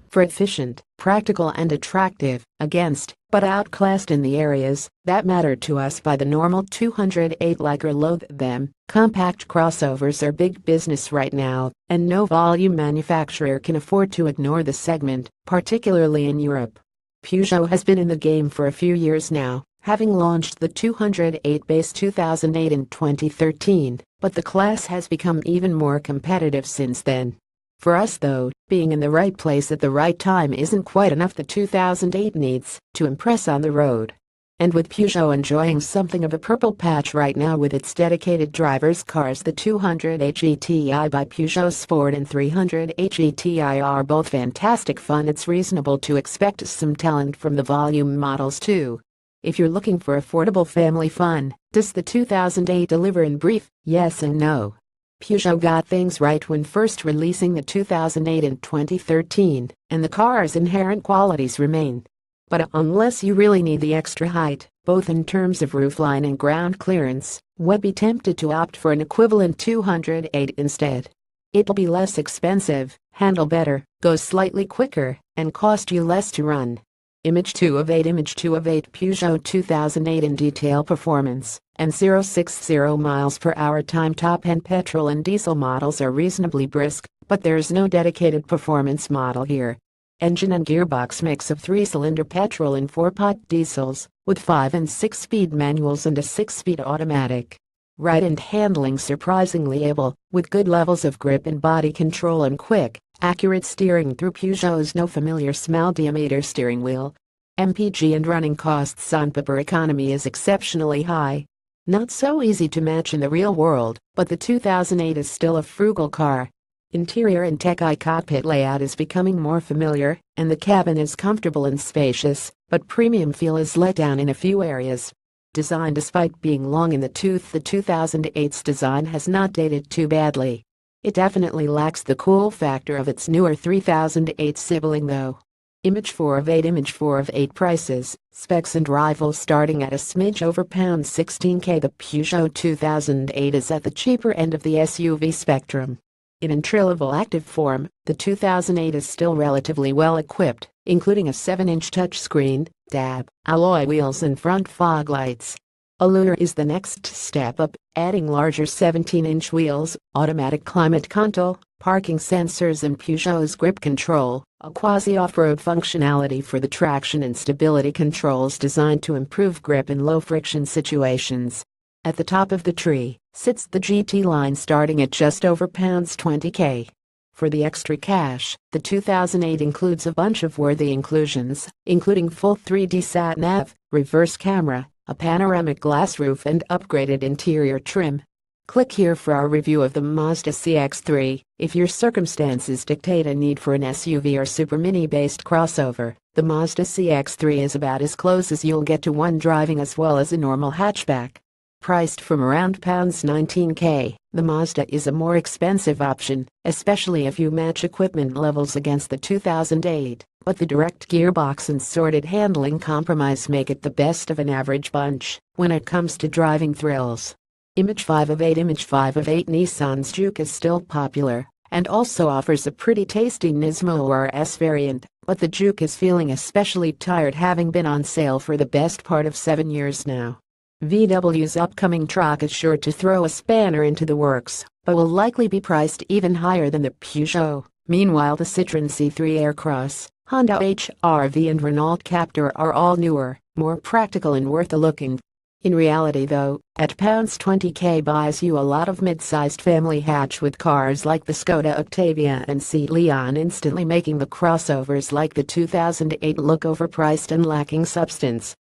For efficient, practical and attractive, against, but outclassed in the areas that matter to us by the normal 208 like or loathe them, compact crossovers are big business right now, and no volume manufacturer can afford to ignore the segment, particularly in Europe. Peugeot has been in the game for a few years now, having launched the 208 base 2008 in 2013, but the class has become even more competitive since then. For us though, being in the right place at the right time isn't quite enough. The 2008 needs to impress on the road. And with Peugeot enjoying something of a purple patch right now with its dedicated drivers' cars, the 208 GTI by Peugeot Sport and 308 GTI are both fantastic fun. It's reasonable to expect some talent from the volume models too. If you're looking for affordable family fun, does the 2008 deliver? In brief, yes and no. Peugeot got things right when first releasing the 2008 in 2013, and the car's inherent qualities remain. But unless you really need the extra height, both in terms of roofline and ground clearance, would be tempted to opt for an equivalent 208 instead. It'll be less expensive, handle better, go slightly quicker, and cost you less to run. Image 2 of 8 Peugeot 2008 in detail performance and 0-60 miles per hour time. Top-end petrol and diesel models are reasonably brisk, but there's no dedicated performance model here. Engine and gearbox mix of 3-cylinder petrol and 4-pot diesels, with 5 and 6-speed manuals and a 6-speed automatic. Right-hand handling surprisingly able, with good levels of grip and body control and quick, accurate steering through Peugeot's no familiar small diameter steering wheel. MPG and running costs on paper economy is exceptionally high. Not so easy to match in the real world, but the 2008 is still a frugal car. Interior and tech-eye cockpit layout is becoming more familiar, and the cabin is comfortable and spacious, but premium feel is let down in a few areas. Design. Despite being long in the tooth, the 2008's design has not dated too badly. It definitely lacks the cool factor of its newer 3008 sibling though. Image 4 of 8 prices, specs and rivals starting at a smidge over £16,000. The Peugeot 2008 is at the cheaper end of the SUV spectrum. In entry-level active form, the 2008 is still relatively well equipped, including a 7-inch touchscreen, DAB, alloy wheels and front fog lights. Allure is the next step up, adding larger 17-inch wheels, automatic climate control, parking sensors and Peugeot's grip control, a quasi-off-road functionality for the traction and stability controls designed to improve grip in low-friction situations. At the top of the tree sits the GT line starting at just over £20,000. For the extra cash, the 2008 includes a bunch of worthy inclusions, including full 3D sat-nav, reverse camera, a panoramic glass roof and upgraded interior trim. Click here for our review of the Mazda CX-3. If your circumstances dictate a need for an SUV or super mini-based crossover, the Mazda CX-3 is about as close as you'll get to one driving as well as a normal hatchback. Priced from around £19,000, the Mazda is a more expensive option, especially if you match equipment levels against the 2008, but the direct gearbox and sorted handling compromise make it the best of an average bunch when it comes to driving thrills. Image 5 of 8 Nissan's Juke is still popular, and also offers a pretty tasty Nismo RS variant, but the Juke is feeling especially tired, having been on sale for the best part of 7 years now. VW's upcoming truck is sure to throw a spanner into the works, but will likely be priced even higher than the Peugeot. Meanwhile, the Citroën C3 Aircross, Honda HR-V and Renault Captur are all newer, more practical and worth a look in. In reality though, at £20,000 buys you a lot of mid-sized family hatch with cars like the Skoda Octavia and Seat Leon, instantly making the crossovers like the 2008 look overpriced and lacking substance.